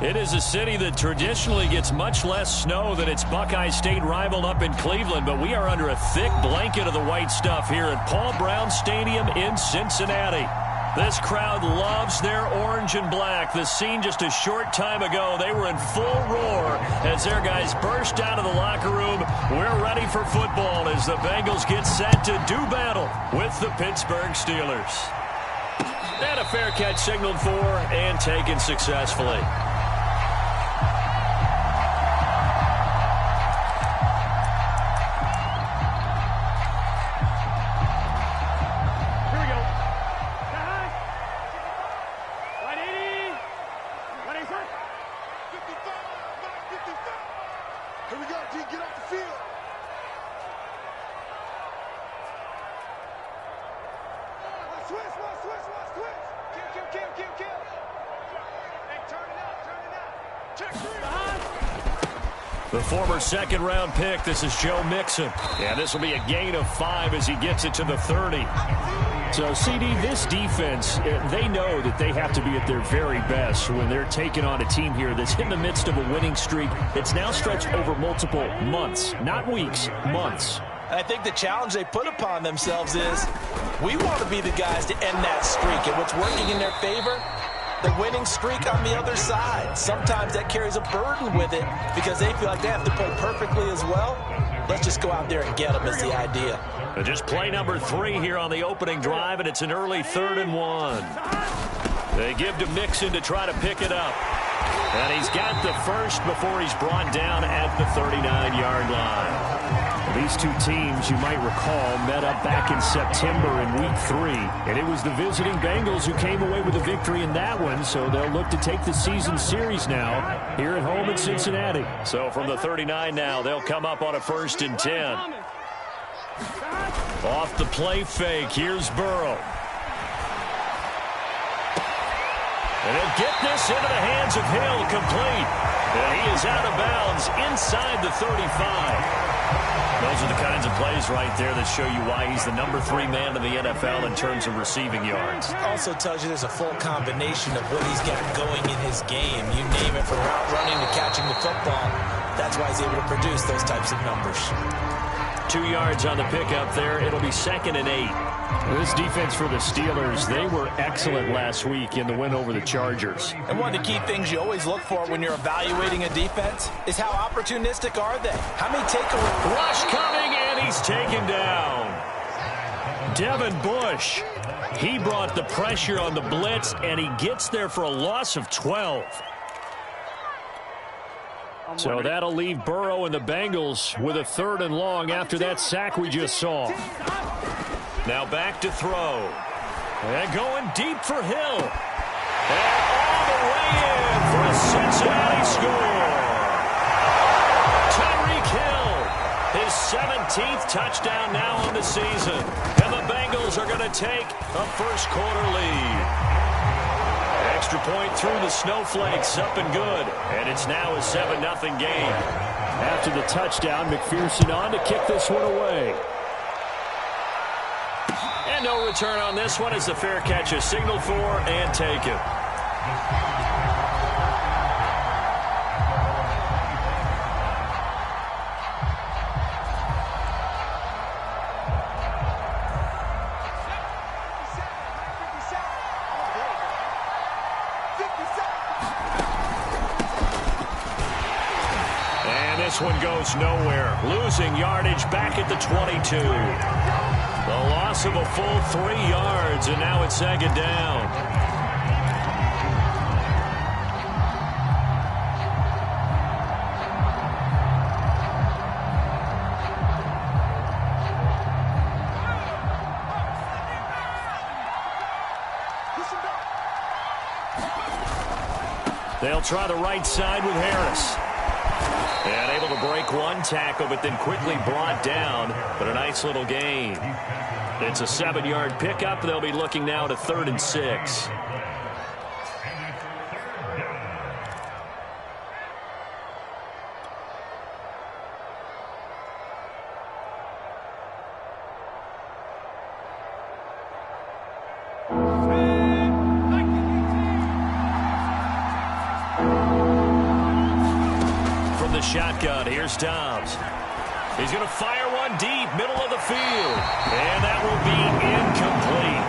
It is a city that traditionally gets much less snow than its Buckeye State rival up in Cleveland, but we are under a thick blanket of the white stuff here at Paul Brown Stadium in Cincinnati. This crowd loves their orange and black. The scene just a short time ago, they were in full roar as their guys burst out of the locker room. We're ready for football as the Bengals get set to do battle with the Pittsburgh Steelers. And a fair catch signaled for and taken successfully. The former second-round pick, this is Joe Mixon. Yeah, this will be a gain of 5 as he gets it to the 30. So, CD, this defense, they know that they have to be at their very best when they're taking on a team here that's in the midst of a winning streak. It's now stretched over multiple months, not weeks, months. I think the challenge they put upon themselves is we want to be the guys to end that streak. And what's working in their favor? The winning streak on the other side. Sometimes that carries a burden with it because they feel like they have to play perfectly as well. Let's just go out there and get them is the idea. Just play number 3 here on the opening drive, and it's an early 3rd and 1. They give to Mixon to try to pick it up. And he's got the first before he's brought down at the 39-yard line. These two teams, you might recall, met up back in September in Week 3. And it was the visiting Bengals who came away with a victory in that one, so they'll look to take the season series now here at home in Cincinnati. So from the 39 now, they'll come up on a 1st and 10. Off the play fake, here's Burrow. And he'll get this into the hands of Hill, complete. And he is out of bounds inside the 35. Those are the kinds of plays right there that show you why he's the number 3 man in the NFL in terms of receiving yards. Also tells you there's a full combination of what he's got going in his game. You name it, from route running to catching the football. That's why he's able to produce those types of numbers. 2 yards on the pickup there. It'll be 2nd and 8. This defense for the Steelers, they were excellent last week in the win over the Chargers. And one of the key things you always look for when you're evaluating a defense is how opportunistic are they? How many takeaways? Rush coming, and he's taken down. Devin Bush, he brought the pressure on the blitz, and he gets there for a loss of 12. So that'll leave Burrow and the Bengals with a 3rd and long after that sack we just saw. Now back to throw. And going deep for Hill. And all the way in for a Cincinnati score. Tyreek Hill, his 17th touchdown now on the season. And the Bengals are going to take a first-quarter lead. Extra point through the snowflakes, up and good. And it's now a 7-0 game. After the touchdown, McPherson on to kick this one away. And no return on this one as the fair catch is signaled for and taken. And this one goes nowhere. Losing yardage back at the 22. The loss of a full 3 yards, and now it's 2nd down. They'll try the right side with Harris. And able to break one tackle, but then quickly brought down. But a nice little gain. It's a 7-yard pickup. They'll be looking now to 3rd and 6. shotgun. Here's Dobbs. He's going to fire one deep, middle of the field. And that will be incomplete.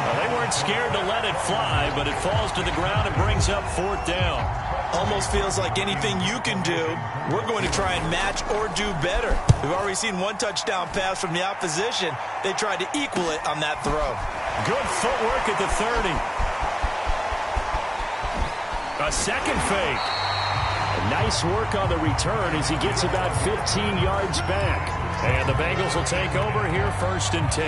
Well, they weren't scared to let it fly, but it falls to the ground and brings up 4th down. Almost feels like anything you can do, we're going to try and match or do better. We've already seen one touchdown pass from the opposition. They tried to equal it on that throw. Good footwork at the 30. A second fake. Nice work on the return as he gets about 15 yards back. And the Bengals will take over here 1st and 10.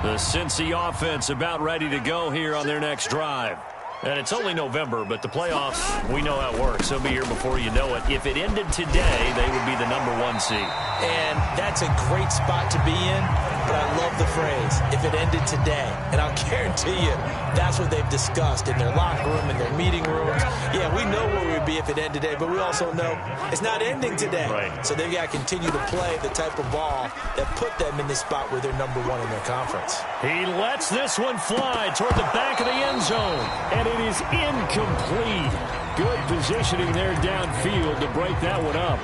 The Cincy offense about ready to go here on their next drive. And it's only November, but the playoffs, we know how it works. They'll be here before you know it. If it ended today, they would be the #1 seed. And that's a great spot to be in, but I love the phrase, if it ended today. And I'll guarantee you, that's what they've discussed in their locker room, in their meeting rooms. Yeah, we know where we'd be if it ended today, but we also know it's not ending today. Right. So they've got to continue to play the type of ball that put them in the spot where they're #1 in their conference. He lets this one fly toward the back of the end zone, and it is incomplete. Good positioning there downfield to break that one up.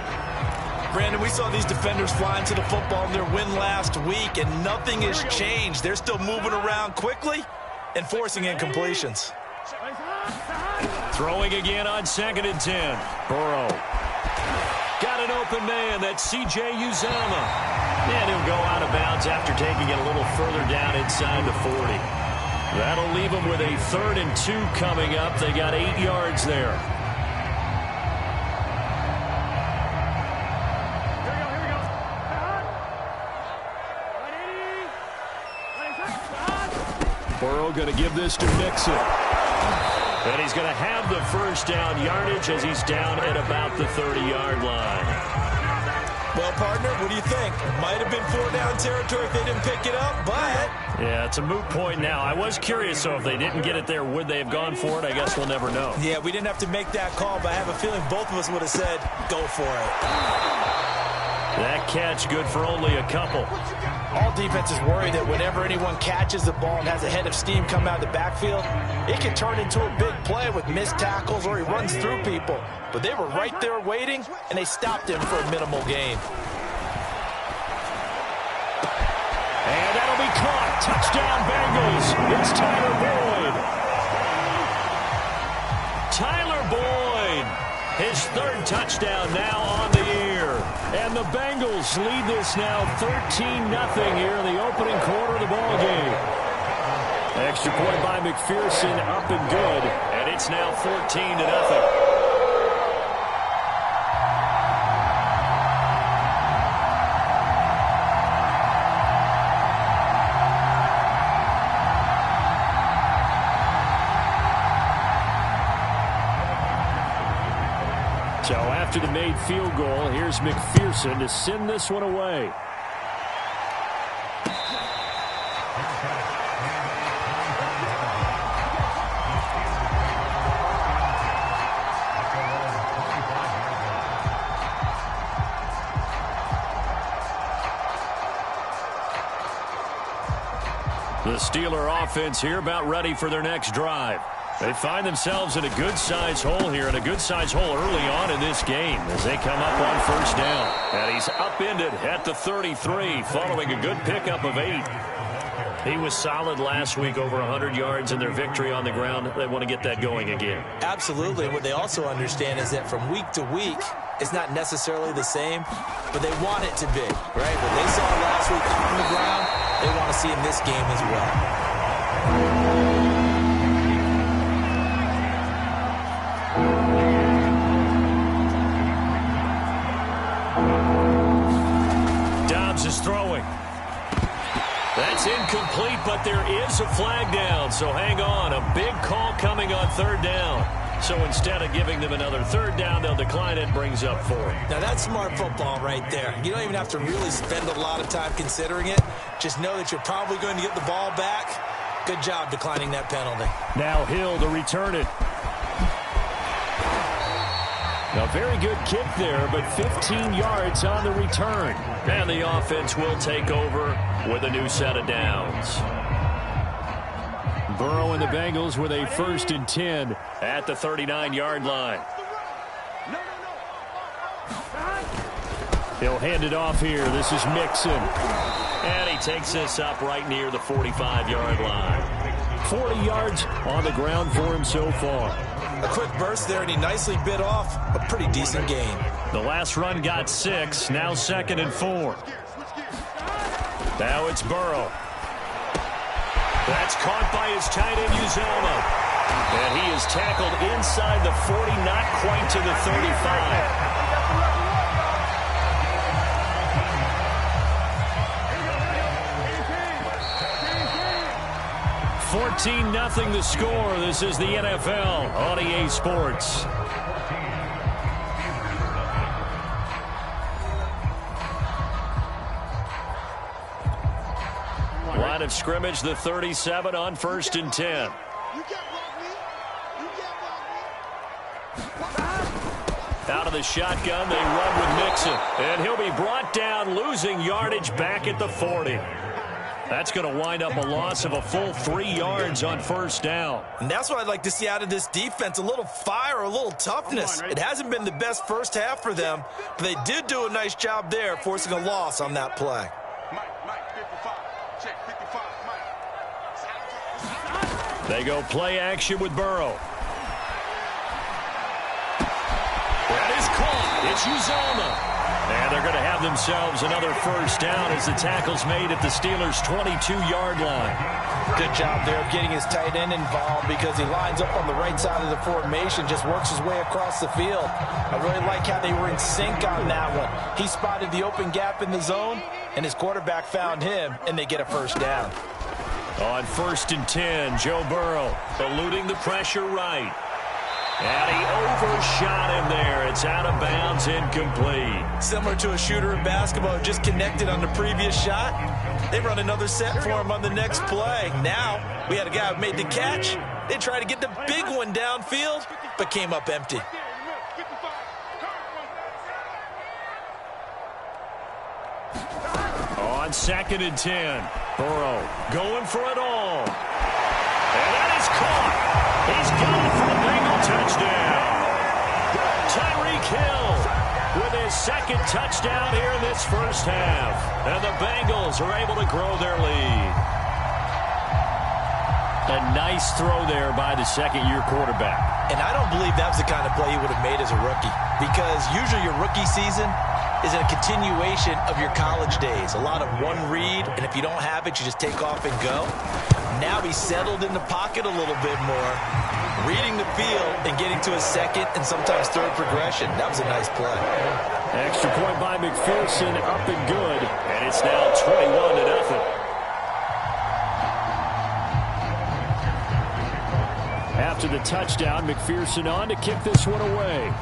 Brandon, we saw these defenders fly into the football in their win last week, and nothing has changed. They're still moving around quickly and forcing incompletions. Throwing again on 2nd and 10. Burrow. Got an open man. That's C.J. Uzomah. And he'll go out of bounds after taking it a little further down inside the 40. That'll leave them with a 3rd and 2 coming up. They got 8 yards there. Burrow going to give this to Mixon. And he's going to have the 1st down yardage as he's down at about the 30-yard line. Well, partner, what do you think? Might have been 4-down territory if they didn't pick it up, but... Yeah, it's a moot point now. I was curious, so if they didn't get it there, would they have gone for it? I guess we'll never know. Yeah, we didn't have to make that call, but I have a feeling both of us would have said, go for it. That catch good for only a couple. All defenses worry that whenever anyone catches the ball and has a head of steam come out of the backfield, it can turn into a big play with missed tackles or he runs through people. But they were right there waiting, and they stopped him for a minimal gain. And that'll be caught. Touchdown, Bengals. It's Tyler Boyd. Tyler Boyd. His 3rd touchdown now on the year. And the Bengals lead this now 13-0 here in the opening quarter of the ball game. Extra point by McPherson, up and good. And it's now 14-0. So after the made field goal, here's McPherson to send this one away. The Steeler offense here about ready for their next drive. They find themselves in a good-sized hole here, and a good-sized hole early on in this game as they come up on 1st down. And he's upended at the 33 following a good pickup of 8. He was solid last week, over 100 yards in their victory on the ground. They want to get that going again. Absolutely. What they also understand is that from week to week, it's not necessarily the same, but they want it to be, right? What they saw last week on the ground, they want to see in this game as well. Dobbs is throwing. That's incomplete, but there is a flag down, so hang on. A big call coming on 3rd down. So instead of giving them another 3rd down, they'll decline it, brings up 4. Now that's smart football right there. You don't even have to really spend a lot of time considering it. Just know that you're probably going to get the ball back. Good job declining that penalty. Now Hill to return it. A very good kick there, but 15 yards on the return. And the offense will take over with a new set of downs. Burrow and the Bengals with a 1st and 10 at the 39-yard line. He'll hand it off here. This is Mixon. And he takes this up right near the 45-yard line. 40 yards on the ground for him so far. A quick burst there, and he nicely bit off a pretty decent gain. The last run got 6. Now 2nd and 4. Now it's Burrow. That's caught by his tight end, Uzoma. And he is tackled inside the 40, not quite to the 35. 14-0 the score. This is the NFL on EA Sports. Line of scrimmage, the 37 on 1st and 10. Out of the shotgun, they run with Mixon. And he'll be brought down, losing yardage back at the 40. That's going to wind up a loss of a full 3 yards on 1st down. And that's what I'd like to see out of this defense, a little fire, a little toughness. It hasn't been the best first half for them, but they did do a nice job there, forcing a loss on that play. They go play action with Burrow. That is caught. It's Uzoma. And they're going to have themselves another 1st down as the tackle's made at the Steelers' 22-yard line. Good job there of getting his tight end involved because he lines up on the right side of the formation, just works his way across the field. I really like how they were in sync on that one. He spotted the open gap in the zone, and his quarterback found him, and they get a 1st down. On 1st and 10, Joe Burrow eluding the pressure right. And he overshot him there. It's out of bounds, incomplete. Similar to a shooter in basketball who just connected on the previous shot. They run another set for him on the next play. Now, we had a guy who made the catch. They tried to get the big one downfield, but came up empty. On 2nd and 10, Burrow going for it all. And that is caught. He's got it for the Bengal touchdown. Tyreek Hill with his 2nd touchdown here in this 1st half. And the Bengals are able to grow their lead. A nice throw there by the 2nd-year quarterback. And I don't believe that was the kind of play he would have made as a rookie, because usually your rookie season is a continuation of your college days. A lot of one read, and if you don't have it, you just take off and go. Now he's settled in the pocket a little bit more, reading the field and getting to his 2nd and sometimes 3rd progression. That was a nice play. Extra point by McPherson, up and good. And it's now 21-0. After the touchdown, McPherson on to kick this one away.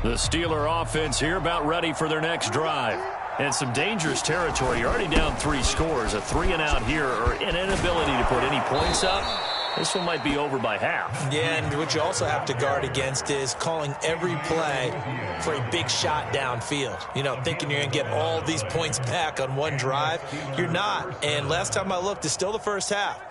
The Steeler offense here about ready for their next drive. And some dangerous territory. You're already down 3 scores. A 3-and-out here or an inability to put any points up. This one might be over by half. Yeah, and what you also have to guard against is calling every play for a big shot downfield. You know, thinking you're going to get all these points back on one drive. You're not. And last time I looked, it's still the 1st half.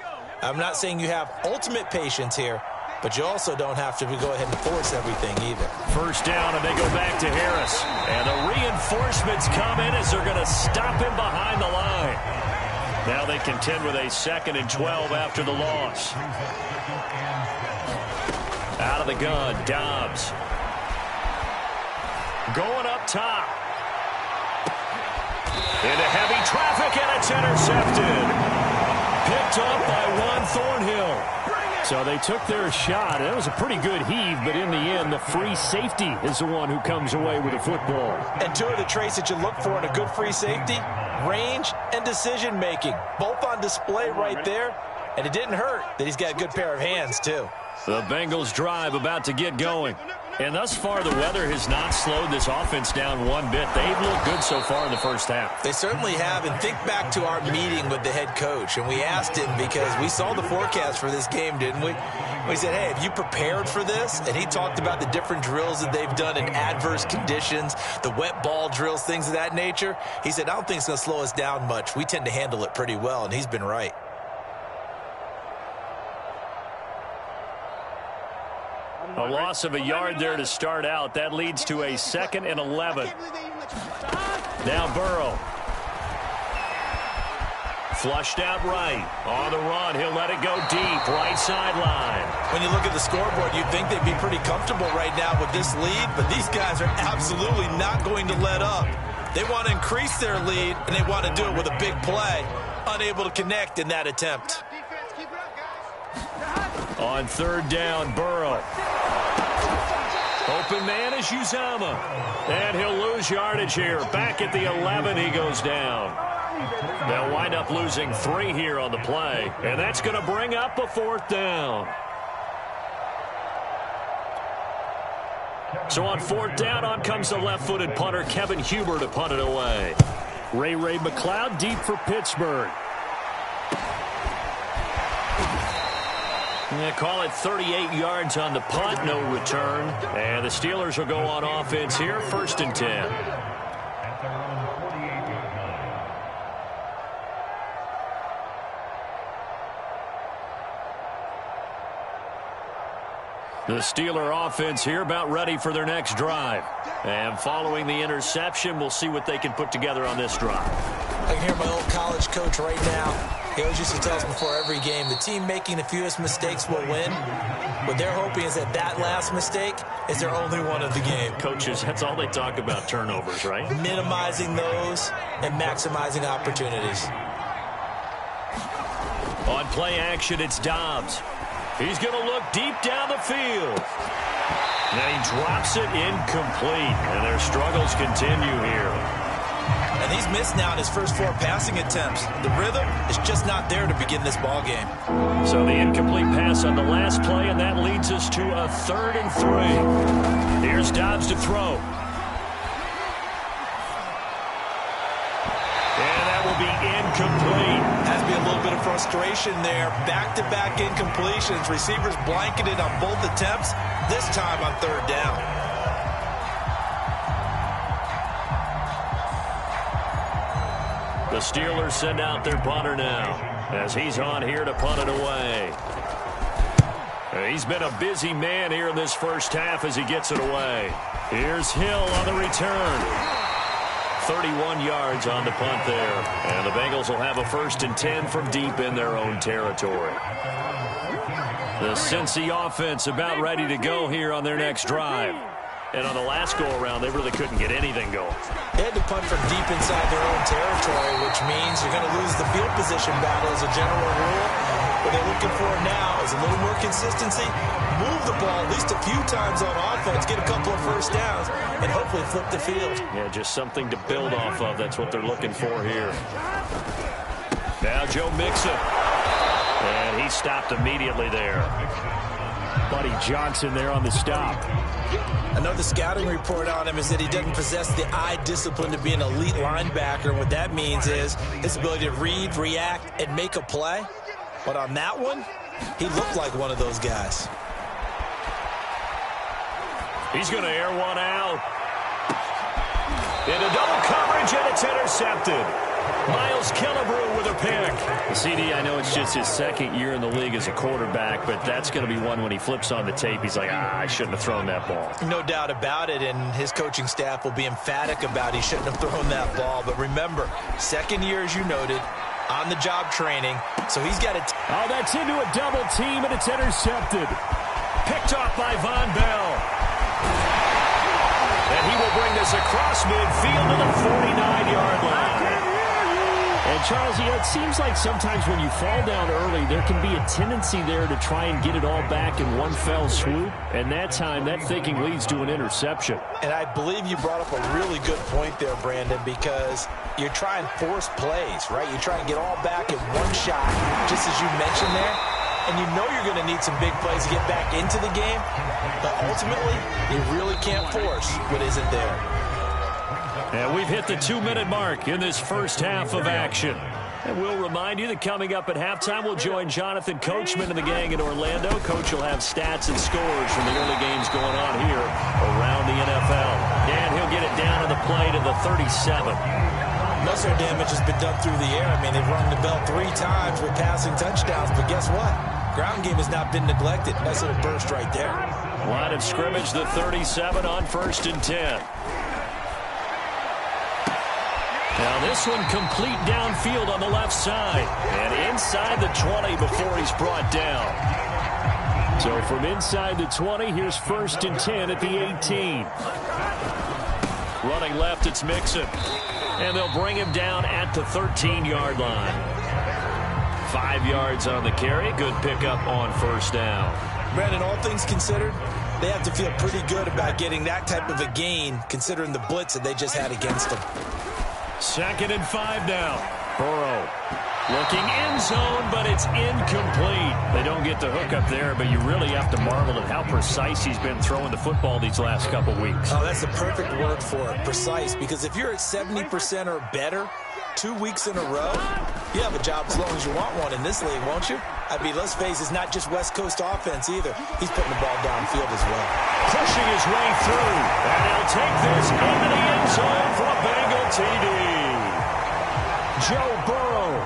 I'm not saying you have ultimate patience here, but you also don't have to go ahead and force everything either. 1st down, and they go back to Harris. And the reinforcements come in as they're going to stop him behind the line. Now they contend with a 2nd and 12 after the loss. Out of the gun, Dobbs. Going up top. Into heavy traffic, and it's intercepted. Picked up by Juan Thornhill. So they took their shot. That was a pretty good heave, but in the end, the free safety is the one who comes away with the football. And 2 of the traits that you look for in a good free safety, range and decision-making. Both on display right there, and it didn't hurt that he's got a good pair of hands, too. The Bengals drive about to get going. And thus far, the weather has not slowed this offense down one bit. They've looked good so far in the first half. They certainly have. And think back to our meeting with the head coach. And we asked him, because we saw the forecast for this game, didn't we? We said, hey, have you prepared for this? And he talked about the different drills that they've done in adverse conditions, the wet ball drills, things of that nature. He said, I don't think it's going to slow us down much. We tend to handle it pretty well, and he's been right. A loss of a yard there to start out. That leads to a 2nd and 11. Now Burrow. Flushed out right. On the run, he'll let it go deep. Right sideline. When you look at the scoreboard, you'd think they'd be pretty comfortable right now with this lead, but these guys are absolutely not going to let up. They want to increase their lead, and they want to do it with a big play. Unable to connect in that attempt. On 3rd down, Burrow. Open man is Uzama. And he'll lose yardage here. Back at the 11, he goes down. They'll wind up losing 3 here on the play. And that's going to bring up a 4th down. So on 4th down, on comes the left-footed punter, Kevin Huber, to punt it away. Ray McLeod deep for Pittsburgh. They call it 38 yards on the punt, no return. And the Steelers will go on offense here, 1st and 10. The Steeler offense here about ready for their next drive. And following the interception, we'll see what they can put together on this drive. I can hear my old college coach right now. He always used to tell us before every game, the team making the fewest mistakes will win. What they're hoping is that that last mistake is their only one of the game. Coaches, that's all they talk about, turnovers, right? Minimizing those and maximizing opportunities. On play action, it's Dobbs. He's going to look deep down the field. And he drops it incomplete. And their struggles continue here. And he's missed now in his first 4 passing attempts. The rhythm is just not there to begin this ball game. So the incomplete pass on the last play, and that leads us to a 3rd and 3. Here's Dobbs to throw. And that will be incomplete. Has to be a little bit of frustration there. Back-to-back incompletions. Receivers blanketed on both attempts, this time on 3rd down. The Steelers send out their punter now as he's on here to punt it away. He's been a busy man here in this first half as he gets it away. Here's Hill on the return. 31 yards on the punt there. And the Bengals will have a 1st and 10 from deep in their own territory. The Cincy offense about ready to go here on their next drive. And on the last go-around, they really couldn't get anything going. They had to punt from deep inside their own territory, which means you're going to lose the field position battle as a general rule. What they're looking for now is a little more consistency, move the ball at least a few times on offense, get a couple of 1st downs, and hopefully flip the field. Yeah, just something to build off of. That's what they're looking for here. Now Joe Mixon. And he stopped immediately there. Buddy Johnson there on the stop. Another scouting report on him is that he doesn't possess the eye discipline to be an elite linebacker. And what that means is his ability to read, react, and make a play. But on that one, he looked like one of those guys. He's going to air one out. Into double coverage, and it's intercepted. Miles Killebrew with a pick. The CD, I know it's just his 2nd year in the league as a quarterback, but that's going to be one when he flips on the tape, he's like, I shouldn't have thrown that ball. No doubt about it, and his coaching staff will be emphatic about he shouldn't have thrown that ball. But remember, 2nd year, as you noted, on-the-job training, so he's got it. Oh, that's into a double team, and it's intercepted. Picked off by Von Bell. And he will bring this across midfield to the 49-yard line. And, Charles, it seems like sometimes when you fall down early, there can be a tendency there to try and get it all back in one fell swoop. And that time, that thinking leads to an interception. And I believe you brought up a really good point there, Brandon, because you're trying to force plays, right? You try and get all back in one shot, just as you mentioned there. and you know you're going to need some big plays to get back into the game. But ultimately, you really can't force what isn't there. And we've hit the 2-minute mark in this first half of action. And we'll remind you that coming up at halftime, we'll join Jonathan Coachman and the gang in Orlando. Coach will have stats and scores from the early games going on here around the NFL. And he'll get it down to the play to the 37. Most of their damage has been done through the air. I mean, they've rung the bell 3 times with passing touchdowns. But guess what? Ground game has not been neglected. Nice little burst right there. Line of scrimmage, the 37 on 1st and 10. Now this one complete downfield on the left side. And inside the 20 before he's brought down. So from inside the 20, here's 1st and 10 at the 18. Running left, it's Mixon. And they'll bring him down at the 13-yard line. 5 yards on the carry. Good pickup on 1st down. Brandon, all things considered, they have to feel pretty good about getting that type of a gain, considering the blitz that they just had against them. 2nd and 5 now. Burrow looking end zone, but it's incomplete. They don't get the hook up there, but you really have to marvel at how precise he's been throwing the football these last couple weeks. Oh, that's the perfect word for it, precise, because if you're at 70% or better 2 weeks in a row, you have a job as long as you want one in this league, won't you? I mean, let's face it, it's not just West Coast offense either. He's putting the ball downfield as well. Pushing his way through, and he'll take this into the end zone for a Bengal TD. Joe Burrow,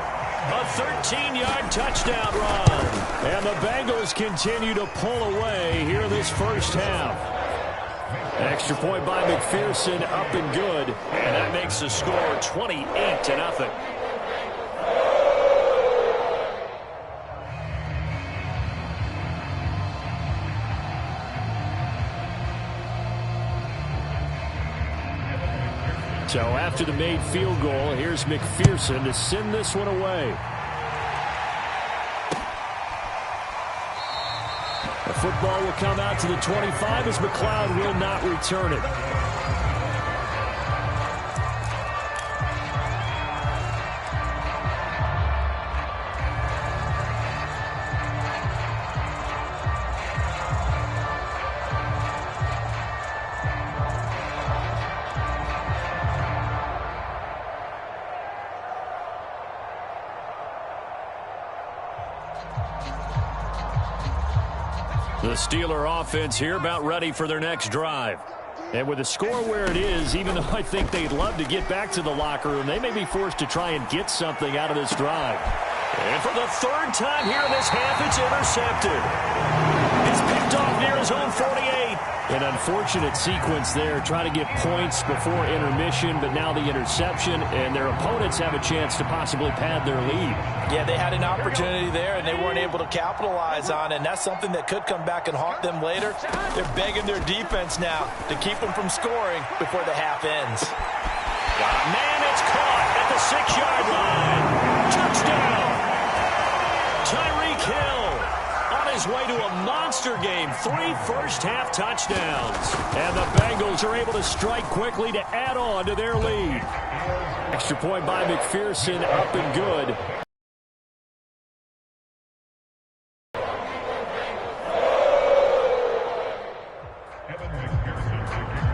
a 13-yard touchdown run. And the Bengals continue to pull away here in this first half. Extra point by McPherson, up and good. And that makes the score 28-0. So after the made field goal, here's McPherson to send this one away. The football will come out to the 25 as McLeod will not return it. The Steeler offense here about ready for their next drive. And with the score where it is, even though I think they'd love to get back to the locker room, they may be forced to try and get something out of this drive. And for the 3rd time here in this half, it's intercepted. It's picked off near his own 48. An unfortunate sequence there, trying to get points before intermission, but now the interception, and their opponents have a chance to possibly pad their lead. Yeah, they had an opportunity there, and they weren't able to capitalize on it, and that's something that could come back and haunt them later. They're begging their defense now to keep them from scoring before the half ends. Man, it's caught at the 6-yard line. Touchdown! Tyreek Hill on his way to a monster game. 3 first-half touchdowns. And the Bengals are able to strike quickly to add on to their lead. Extra point by McPherson, up and good.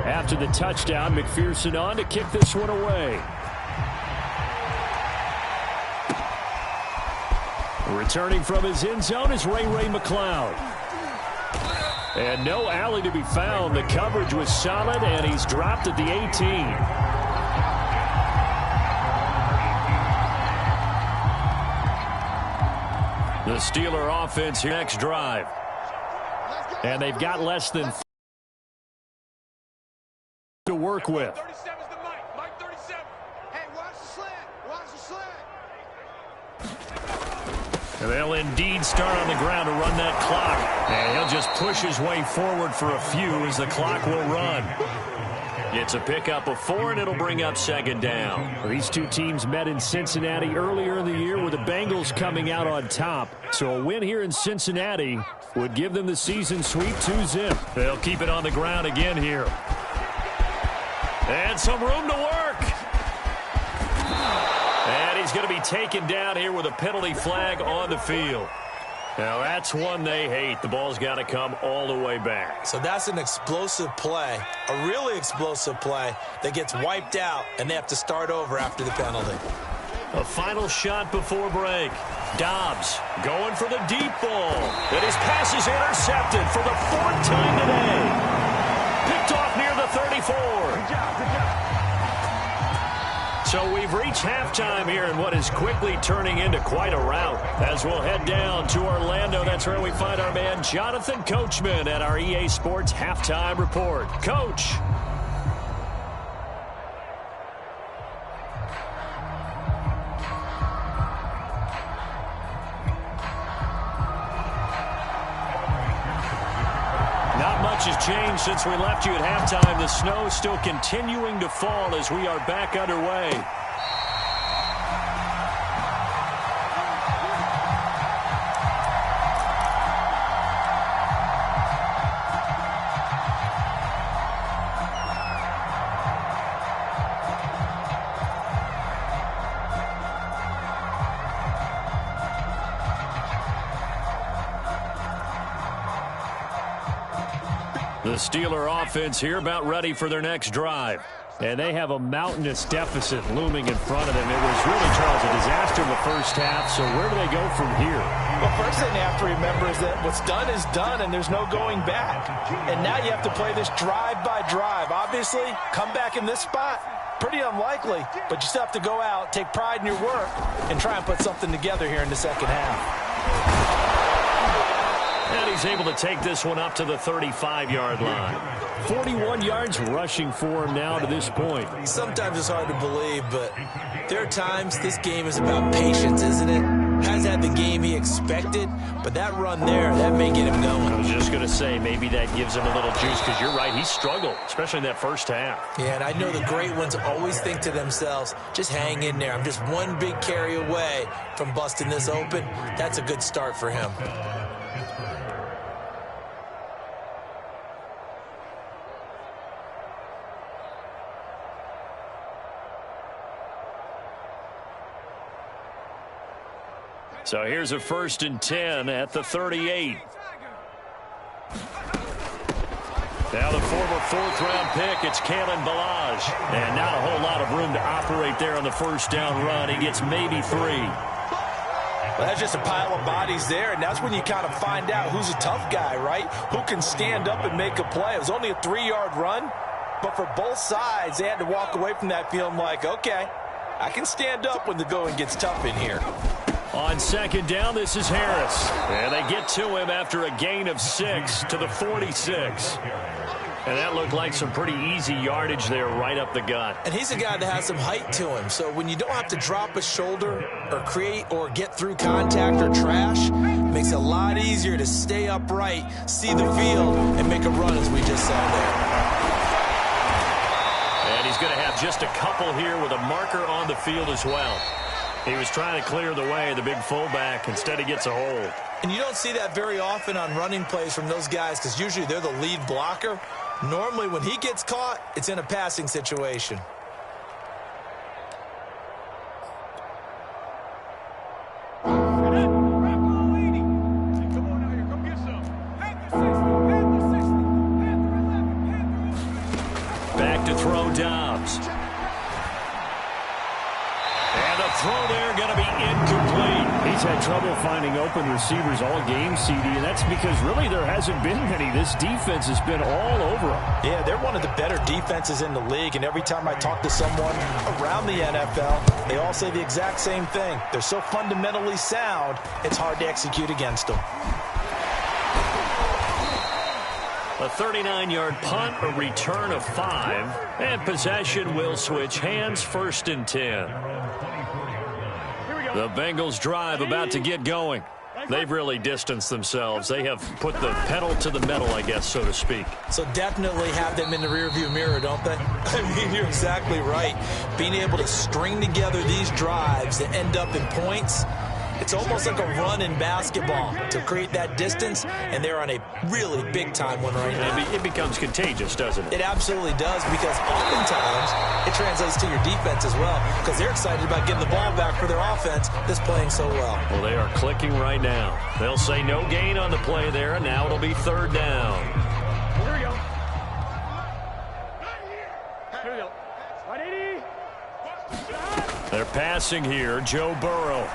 After the touchdown, McPherson on to kick this one away. Returning from his end zone is Ray McLeod. And no alley to be found. The coverage was solid, and he's dropped at the 18. The Steeler offense here next drive. And they've got less than to work with. 37 is the Mike 37. Hey, watch the slant. Watch the slant. And they'll indeed start on the ground to run that clock. And he'll just push his way forward for a few as the clock will run. It's a pickup of 4, and it'll bring up 2nd down. These two teams met in Cincinnati earlier in the year with the Bengals coming out on top. So a win here in Cincinnati would give them the season sweep 2-zip. They'll keep it on the ground again here. And some room to work. And he's going to be taken down here with a penalty flag on the field. Now, that's one they hate. The ball's got to come all the way back. So that's an explosive play, a really explosive play that gets wiped out, and they have to start over after the penalty. A final shot before break. Dobbs going for the deep ball. And his pass is intercepted for the 4th time today. Picked off near the 34. Good job. So we've reached halftime here in what is quickly turning into quite a rout. As we'll head down to Orlando, that's where we find our man Jonathan Coachman at our EA Sports Halftime Report. Coach. Not much has changed since we left you at halftime. The snow still continuing to fall as we are back underway. The Steeler offense here about ready for their next drive. And they have a mountainous deficit looming in front of them. It was really, Charles, a disaster in the first half. So where do they go from here? Well, first thing they have to remember is that what's done is done, and there's no going back. And now you have to play this drive by drive. Obviously, come back in this spot, pretty unlikely. But you still have to go out, take pride in your work, and try and put something together here in the second half. And he's able to take this one up to the 35-yard line. 41 yards rushing for him now to this point. Sometimes it's hard to believe, but there are times this game is about patience, isn't it? Hasn't had the game he expected, but that run there, that may get him going. I was just going to say, maybe that gives him a little juice, because you're right, he struggled, especially in that first half. Yeah, and I know the great ones always think to themselves, just hang in there. I'm just one big carry away from busting this open. That's a good start for him. So here's a 1st and 10 at the 38. Now the former 4th-round pick, it's Kalen Ballage. And not a whole lot of room to operate there on the first down run. He gets maybe 3. Well, that's just a pile of bodies there, and that's when you kind of find out who's a tough guy, right? Who can stand up and make a play. It was only a 3-yard run, but for both sides, they had to walk away from that feeling like, okay, I can stand up when the going gets tough in here. On 2nd down, this is Harris. And they get to him after a gain of 6 to the 46. And that looked like some pretty easy yardage there right up the gut. And he's a guy that has some height to him. So when you don't have to drop a shoulder or create or get through contact or trash, it makes it a lot easier to stay upright, see the field, and make a run as we just saw there. And he's going to have just a couple here with a marker on the field as well. He was trying to clear the way, the big fullback. Instead, he gets a hold. And you don't see that very often on running plays from those guys because usually they're the lead blocker. Normally, when he gets caught, it's in a passing situation. Back to throw Dobbs. And the throw there going to be incomplete. He's had trouble finding open receivers all game, CD, and that's because really there hasn't been many. This defense has been all over them. Yeah, they're one of the better defenses in the league, and every time I talk to someone around the NFL, they all say the exact same thing. They're so fundamentally sound, it's hard to execute against them. A 39-yard punt, a return of 5, and possession will switch hands, 1st and 10. The Bengals drive about to get going. They've really distanced themselves. They have put the pedal to the metal, I guess, so to speak. So definitely have them in the rearview mirror, don't they? I mean, you're exactly right. Being able to string together these drives that end up in points, It's almost like a run in basketball to create that distance, and they're on a really big-time one right now. It becomes contagious, doesn't it? It absolutely does, because oftentimes it translates to your defense as well, because they're excited about getting the ball back for their offense that's playing so well. Well, they are clicking right now. They'll say no gain on the play there, and now it'll be third down. Here we go. Here we go. 180. They're passing here. Joe Burrow.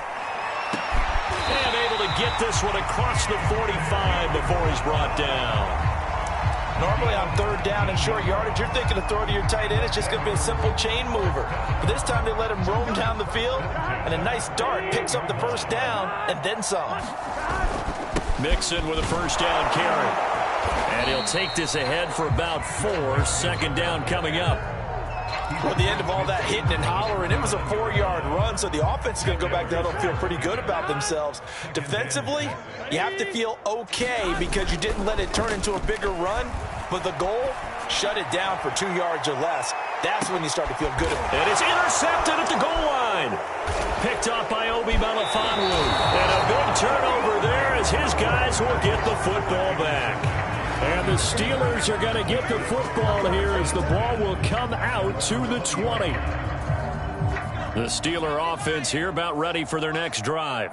And able to get this one across the 45 before he's brought down. Normally on third down and short yardage, you're thinking to throw to your tight end. It's just going to be a simple chain mover. But this time they let him roam down the field, and a nice dart picks up the first down and then some. Mixon with a first down carry. And he'll take this ahead for about 4. Second down coming up. At the end of all that hitting and hollering, it was a 4-yard run, so the offense is going to go back there and feel pretty good about themselves. Defensively, you have to feel okay because you didn't let it turn into a bigger run, but the goal, shut it down for 2 yards or less. That's when you start to feel good about it. And it's intercepted at the goal line. Picked off by Obi Melifonwu. And a big turnover there as his guys will get the football back. And the Steelers are going to get the football here as the ball will come out to the 20. The Steeler offense here about ready for their next drive.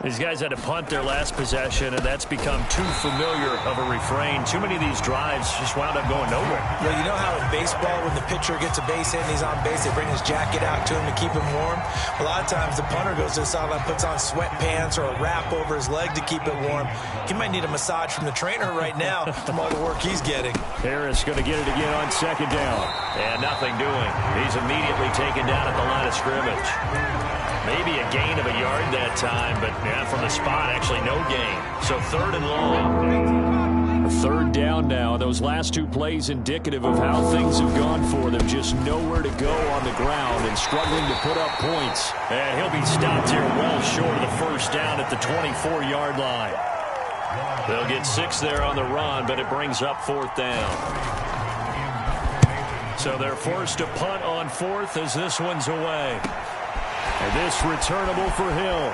These guys had to punt their last possession, and that's become too familiar of a refrain. Too many of these drives just wound up going nowhere. Well, you know how in baseball when the pitcher gets a base hit and he's on base, they bring his jacket out to him to keep him warm? A lot of times the punter goes to the sideline, puts on sweatpants or a wrap over his leg to keep it warm. He might need a massage from the trainer right now from all the work he's getting. Harris going to get it again on second down. And nothing doing. He's immediately taken down at the line of scrimmage. Maybe a gain of a yard that time, but yeah, from the spot, actually no gain. So third and long. Third down now. Those last 2 plays indicative of how things have gone for them. Just nowhere to go on the ground and struggling to put up points. And he'll be stopped here well short of the first down at the 24-yard line. They'll get 6 there on the run, but it brings up fourth down. So they're forced to punt on fourth as this one's away. And this returnable for Hill.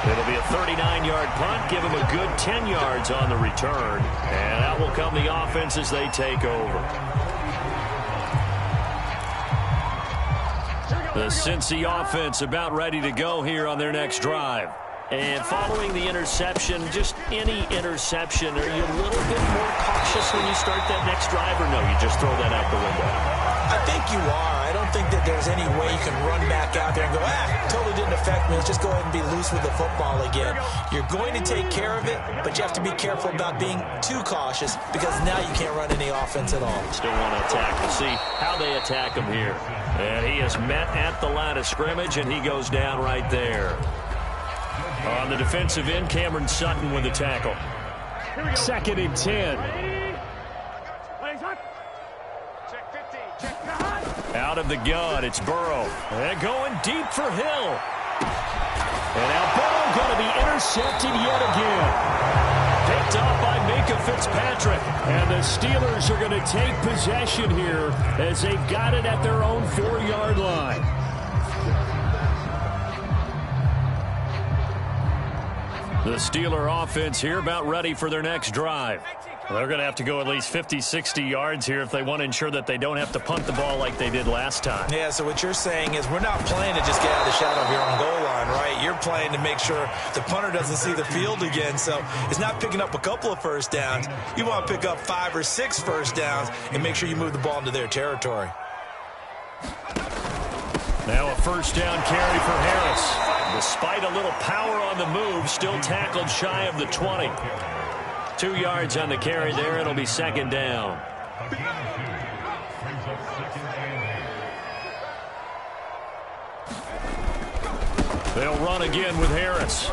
It'll be a 39-yard punt. Give him a good 10 yards on the return. And out will come the offense as they take over. The Cincy offense about ready to go here on their next drive. And following the interception, just any interception, are you a little bit more cautious when you start that next drive, or no, you just throw that out the window? I think you are. I don't think that there's any way you can run back out there and go, totally didn't affect me. Let's just go ahead and be loose with the football again. You're going to take care of it, but you have to be careful about being too cautious because now you can't run any offense at all. Still want to attack. We'll see how they attack him here. And he is met at the line of scrimmage, and he goes down right there. On the defensive end, Cameron Sutton with the tackle. Second and 10. Out of the gun, it's Burrow. And going deep for Hill. And now Burrow going to be intercepted yet again. Picked off by Minkah Fitzpatrick. And the Steelers are going to take possession here as they've got it at their own 4-yard line. The Steeler offense here about ready for their next drive. They're going to have to go at least 50, 60 yards here if they want to ensure that they don't have to punt the ball like they did last time. Yeah, so what you're saying is we're not playing to just get out of the shadow of your own goal line, right? You're playing to make sure the punter doesn't see the field again. So it's not picking up a couple of first downs. You want to pick up 5 or 6 first downs and make sure you move the ball into their territory. Now a first down carry for Harris. Despite a little power on the move, still tackled shy of the 20. 2 yards on the carry there. It'll be second down. They'll run again with Harris.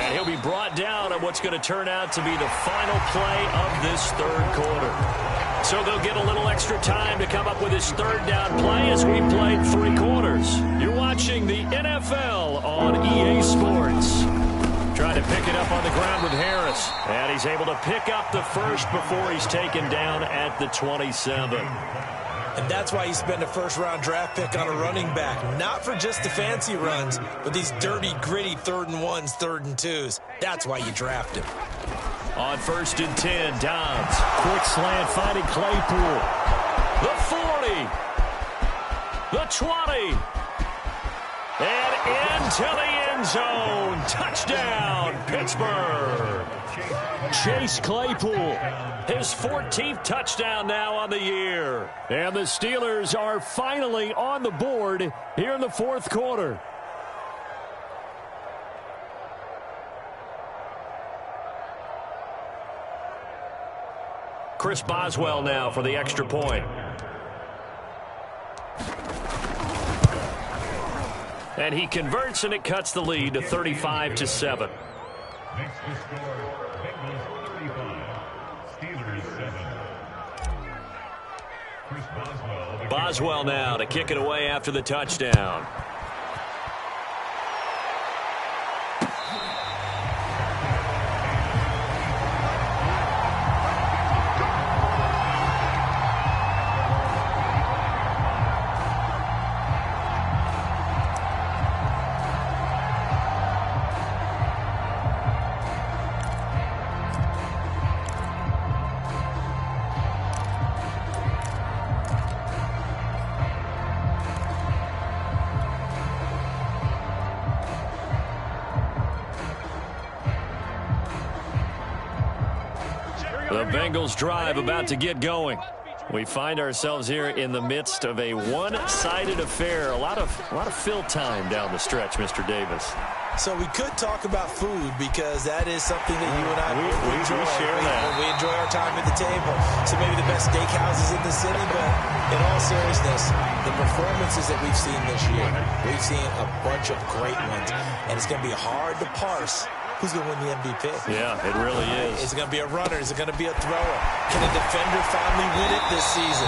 And he'll be brought down on what's going to turn out to be the final play of this third quarter. So they'll get a little extra time to come up with his third down play as we played 3 quarters. You're watching the NFL on EA Sports. Trying to pick it up on the ground with Harris. And he's able to pick up the first before he's taken down at the 27. And that's why you spend a first-round draft pick on a running back. Not for just the fancy runs, but these dirty, gritty 3rd and 1s, 3rd and 2s. That's why you draft him. On 1st and 10, Dobbs. Quick slant finding Claypool. The 40. The 20. And into the end zone. Touchdown, Pittsburgh. Chase Claypool, his 14th touchdown now on the year. And the Steelers are finally on the board here in the 4th quarter. Chris Boswell now for the extra point. And he converts, and it cuts the lead to 35-7. Next to score, Bengals 35, Steelers 7. Chris Boswell. Boswell now to kick it away after the touchdown. The Bengals drive about to get going. We find ourselves here in the midst of a one-sided affair. A lot of fill time down the stretch, Mr. Davis. So we could talk about food because that is something that you and I enjoy. We share that. We enjoy our time at the table. So maybe the best steakhouses in the city, but in all seriousness, the performances that we've seen this year, we've seen a bunch of great ones, and it's going to be hard to parse who's going to win the MVP. Yeah, it really is. Is it going to be a runner? Is it going to be a thrower? Can a defender finally win it this season?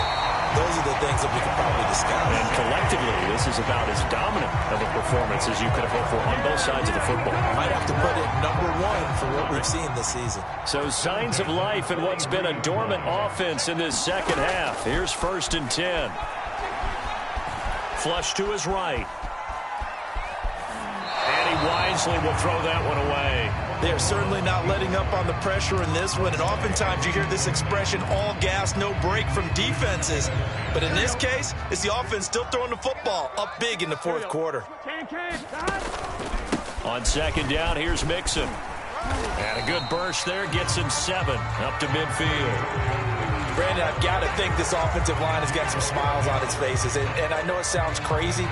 Those are the things that we can probably discuss. And collectively, this is about as dominant of a performance as you could have hoped for on both sides of the football. Might have to put it #1 for what we've seen this season. So signs of life in what's been a dormant offense in this second half. Here's 1st and 10. Flush to his right. And he wisely will throw that one away. They're certainly not letting up on the pressure in this one, and oftentimes you hear this expression, all gas, no break from defenses. But in this case, it's the offense still throwing the football up big in the 4th quarter. On 2nd down, here's Mixon. And a good burst there, gets him 7 up to midfield. Brandon, I've got to think this offensive line has got some smiles on its faces. And I know it sounds crazy,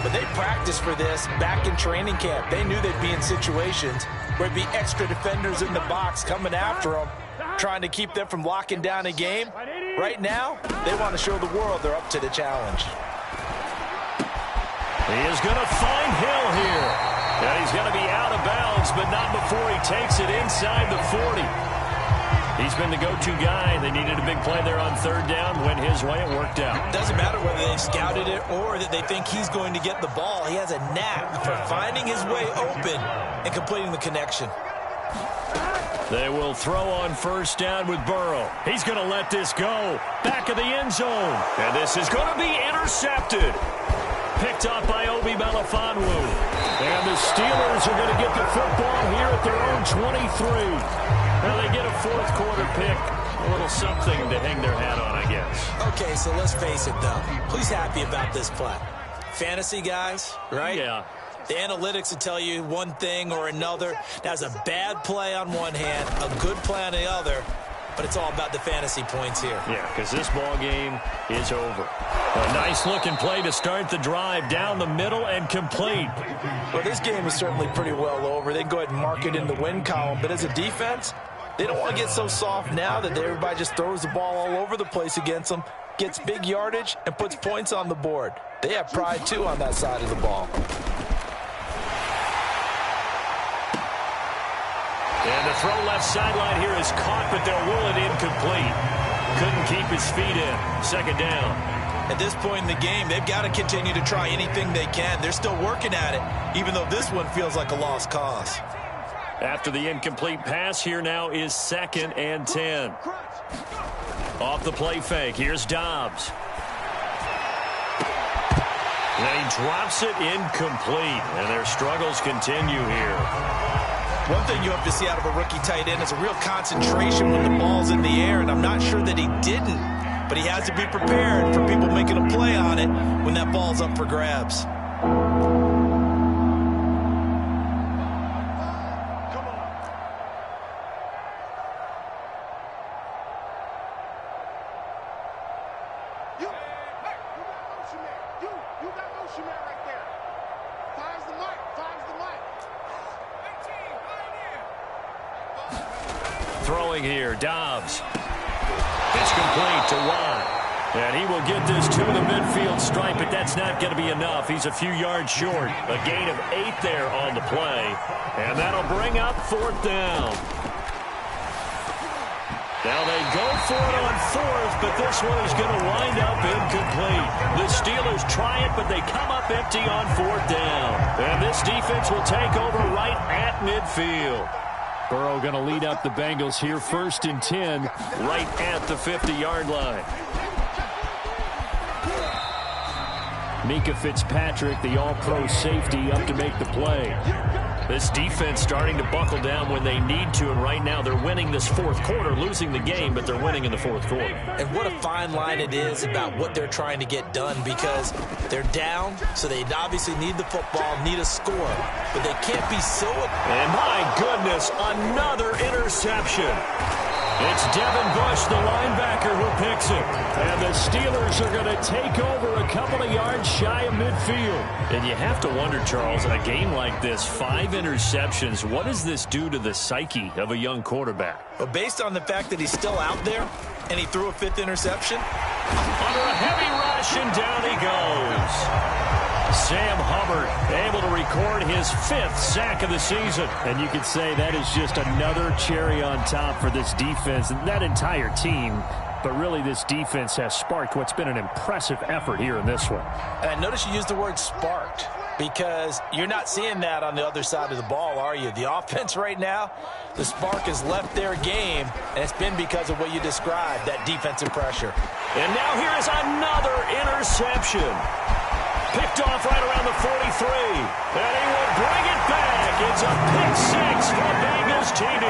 but they practiced for this back in training camp. They knew they'd be in situations where it'd be extra defenders in the box coming after them, trying to keep them from locking down a game. Right now, they want to show the world they're up to the challenge. He is going to find Hill here. And he's going to be out of bounds, but not before he takes it inside the 40. He's been the go-to guy. They needed a big play there on 3rd down. Went his way. It worked out. Doesn't matter whether they've scouted it or that they think he's going to get the ball. He has a knack for finding his way open and completing the connection. They will throw on 1st down with Burrow. He's going to let this go. Back of the end zone. And this is going to be intercepted. Picked up by Obi Melifonwu. And the Steelers are going to get the football here at their own 23. Well, they get a 4th quarter pick. A little something to hang their hat on, I guess. Okay, so let's face it, though. Who's happy about this play? Fantasy guys, right? Yeah. The analytics will tell you one thing or another. That's a bad play on one hand, a good play on the other, but it's all about the fantasy points here. Yeah, because this ball game is over. A nice-looking play to start the drive down the middle and complete. Well, this game is certainly pretty well over. They can go ahead and mark it in the win column, but as a defense, they don't want to get so soft now that everybody just throws the ball all over the place against them, gets big yardage, and puts points on the board. They have pride, too, on that side of the ball. And the throw left sideline here is caught, but they'll rule it incomplete. Couldn't keep his feet in. 2nd down. At this point in the game, they've got to continue to try anything they can. They're still working at it, even though this one feels like a lost cause. After the incomplete pass, here now is 2nd and 10. Off the play fake, here's Dobbs. And he drops it incomplete, and their struggles continue here. One thing you have to see out of a rookie tight end is a real concentration when the ball's in the air, and I'm not sure that he didn't, but he has to be prepared for people making a play on it when that ball's up for grabs. Throwing here, Dobbs. It's complete to Watt. And he will get this to the midfield stripe, but that's not going to be enough. He's a few yards short. A gain of 8 there on the play. And that'll bring up 4th down. Now they go for it on 4th, but this one is going to wind up incomplete. The Steelers try it, but they come up empty on 4th down. And this defense will take over right at midfield. Burrow going to lead up the Bengals here, 1st and 10, right at the 50-yard line. Mika Fitzpatrick, the all-pro safety, up to make the play. This defense starting to buckle down when they need to, and right now they're winning this 4th quarter, losing the game, but they're winning in the 4th quarter. And what a fine line it is about what they're trying to get done, because they're down, so they obviously need the football, need a score, but they can't be so... And my goodness, another interception. It's Devin Bush, the linebacker, who picks it. And the Steelers are going to take over a couple of yards shy of midfield. And you have to wonder, Charles, in a game like this, 5 interceptions, what does this do to the psyche of a young quarterback? Well, based on the fact that he's still out there and he threw a 5th interception. Under a heavy rush, and down he goes. Sam Hubbard able to record his 5th sack of the season. And you could say that is just another cherry on top for this defense and that entire team. But really, this defense has sparked what's been an impressive effort here in this one. And notice you used the word sparked, because you're not seeing that on the other side of the ball, are you? The offense right now, the spark has left their game, and it's been because of what you described, that defensive pressure. And now here is another interception. Picked off right around the 43. And he will bring it back. It's a pick 6 for Bengals TV.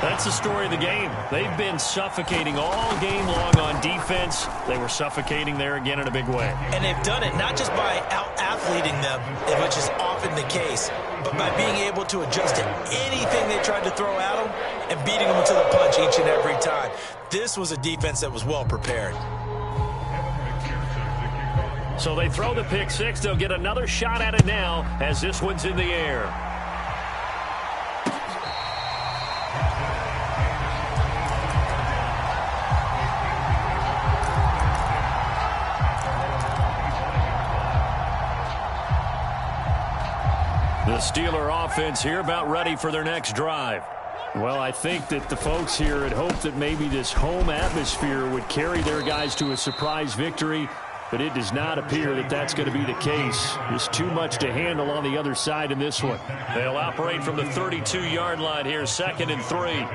That's the story of the game. They've been suffocating all game long on defense. They were suffocating there again in a big way. And they've done it not just by out-athleting them, which is often the case, but by being able to adjust to anything they tried to throw at them and beating them to the punch each and every time. This was a defense that was well prepared. So they throw the pick 6. They'll get another shot at it now as this one's in the air. The Steeler offense here about ready for their next drive. Well, I think that the folks here had hoped that maybe this home atmosphere would carry their guys to a surprise victory. But it does not appear that that's going to be the case. There's too much to handle on the other side in this one. They'll operate from the 32-yard line here, 2nd and 3.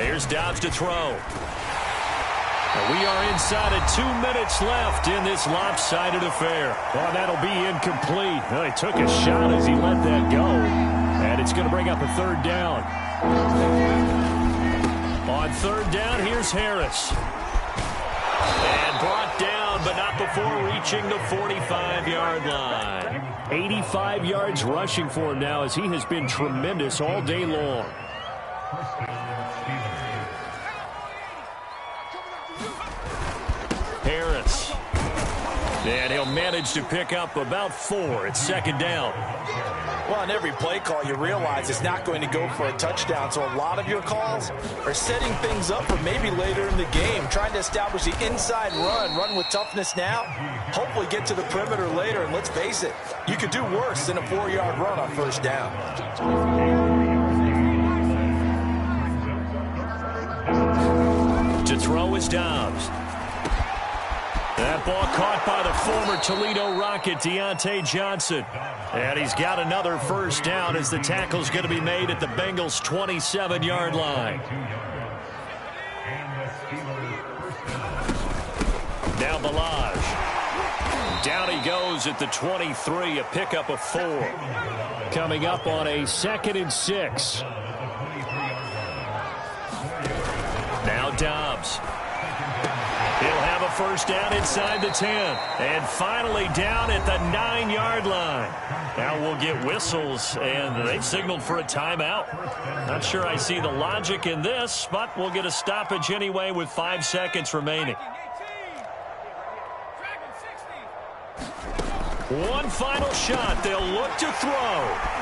Here's Dobbs to throw. And we are inside of 2 minutes left in this lopsided affair. Well, that'll be incomplete. Well, he took a shot as he let that go. And it's going to bring up a 3rd down. On 3rd down, here's Harris. And brought down, but not before reaching the 45-yard line. 85 yards rushing for him now as he has been tremendous all day long. Harris. And he'll manage to pick up about 4. It's 2nd down. Well, on every play call, you realize it's not going to go for a touchdown. So a lot of your calls are setting things up for maybe later in the game, trying to establish the inside run with toughness now, hopefully get to the perimeter later. And let's face it, you could do worse than a 4-yard run on 1st down. To throw is Dobbs. That ball caught by the former Toledo Rocket, Deontay Johnson. And he's got another 1st down as the tackle's going to be made at the Bengals' 27-yard line. Now Balaj. Down he goes at the 23, a pickup of 4. Coming up on a 2nd and 6. Now Dobbs. He'll have a first down inside the 10. And finally down at the 9-yard line. Now we'll get whistles, and they've signaled for a timeout. Not sure I see the logic in this, but we'll get a stoppage anyway with 5 seconds remaining. One final shot. They'll look to throw.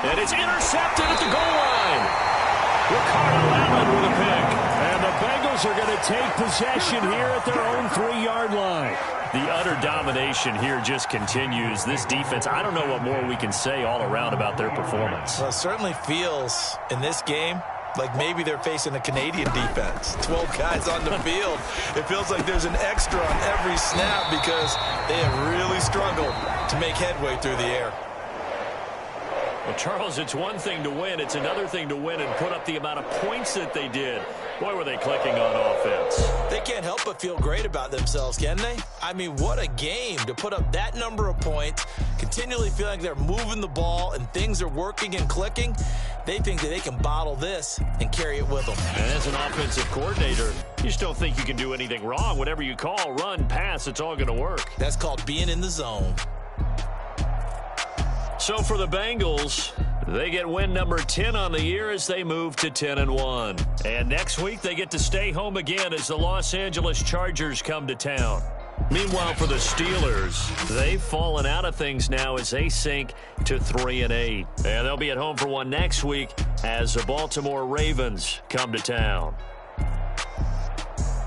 And it's intercepted at the goal line. Ricardo Allen with a pick. And the Bengals are going to take possession here at their own 3-yard line. The utter domination here just continues. This defense, I don't know what more we can say all around about their performance. Well, it certainly feels in this game like maybe they're facing a Canadian defense. 12 guys on the field. It feels like there's an extra on every snap because they have really struggled to make headway through the air. Well, Charles, it's one thing to win. It's another thing to win and put up the amount of points that they did. Boy, were they clicking on offense. They can't help but feel great about themselves, can they? I mean, what a game to put up that number of points, continually feeling like they're moving the ball and things are working and clicking. They think that they can bottle this and carry it with them. And as an offensive coordinator, you just don't think you can do anything wrong. Whatever you call, run, pass, it's all going to work. That's called being in the zone. So for the Bengals, they get win number 10 on the year as they move to 10-1. And next week, they get to stay home again as the Los Angeles Chargers come to town. Meanwhile, for the Steelers, they've fallen out of things now as they sink to 3-8. And they'll be at home for one next week as the Baltimore Ravens come to town.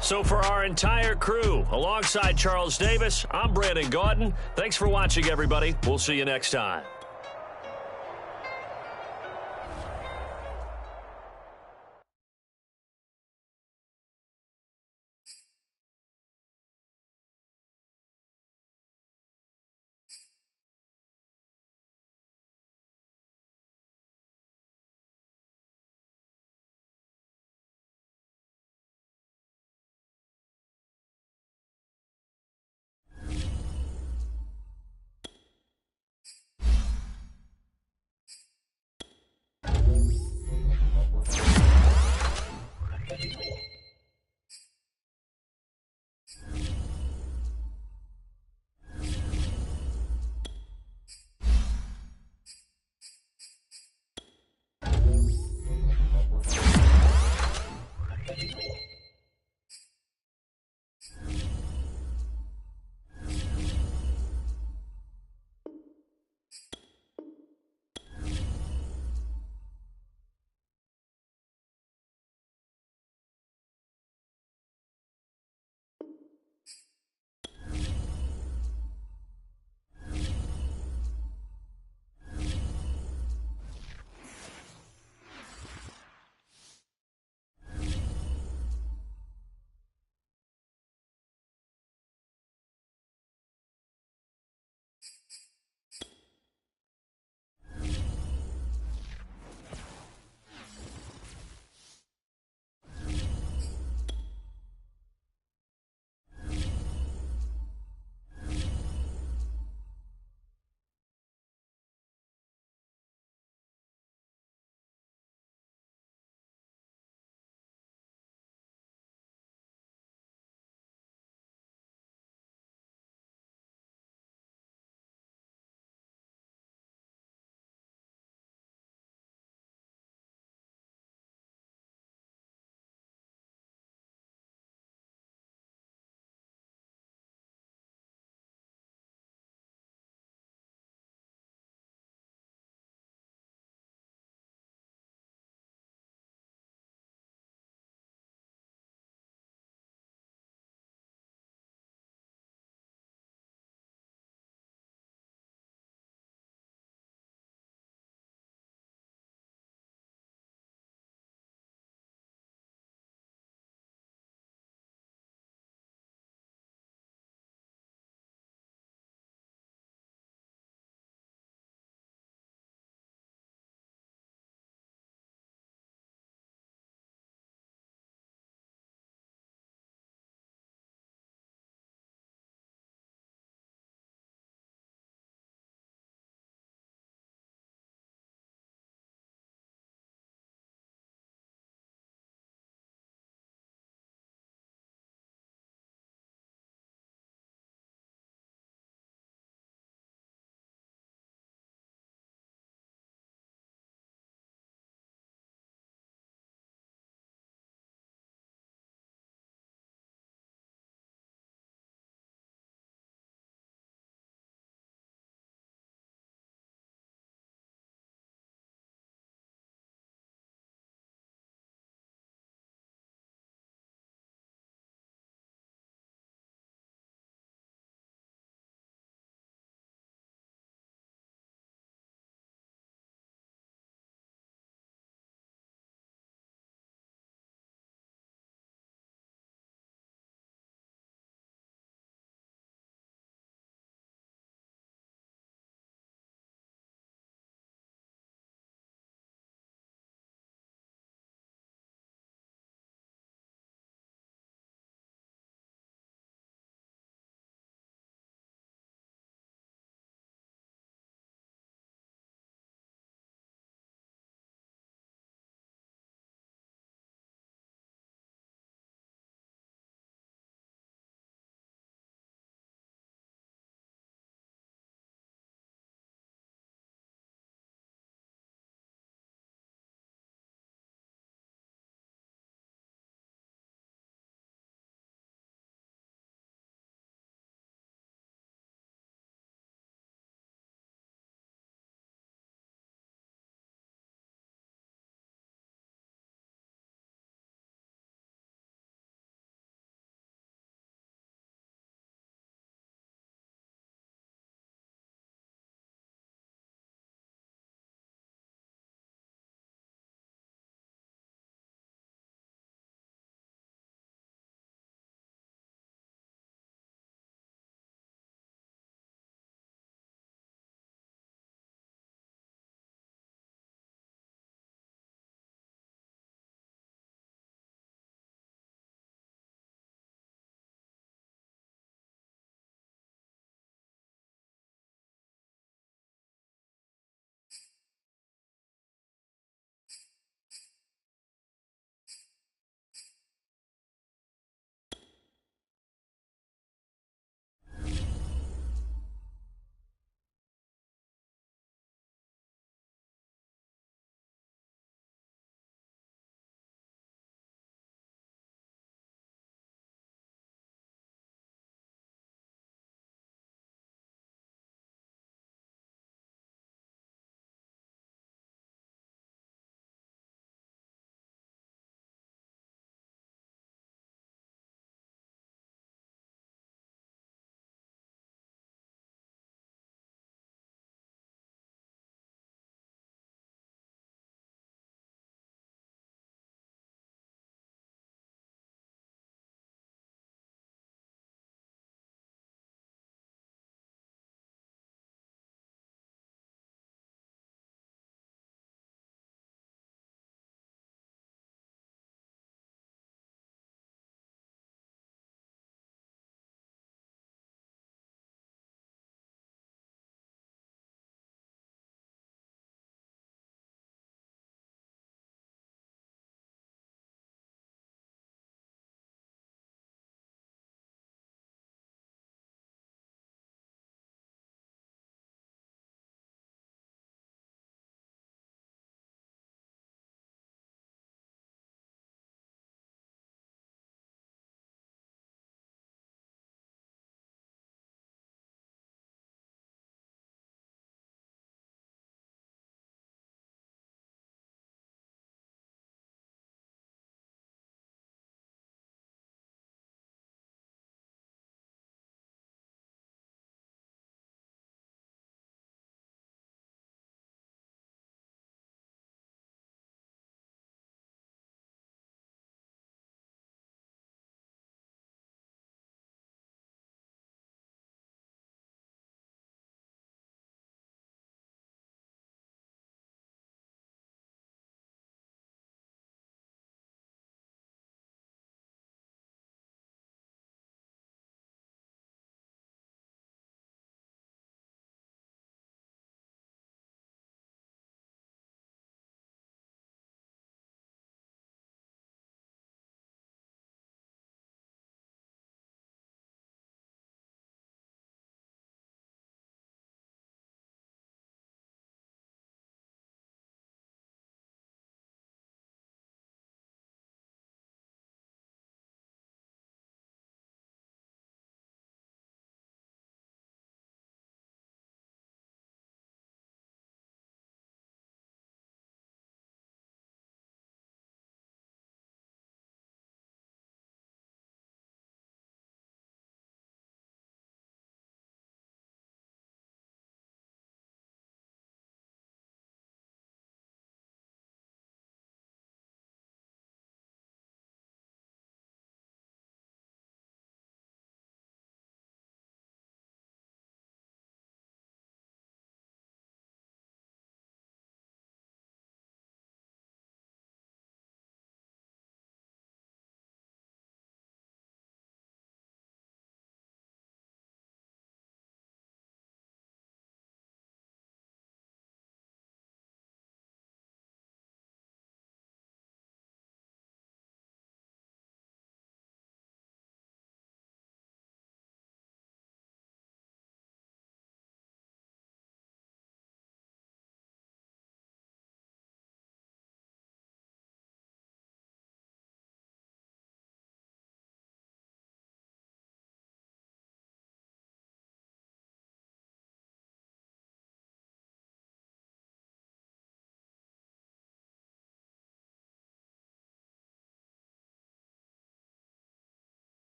So for our entire crew, alongside Charles Davis, I'm Brandon Gordon. Thanks for watching, everybody. We'll see you next time.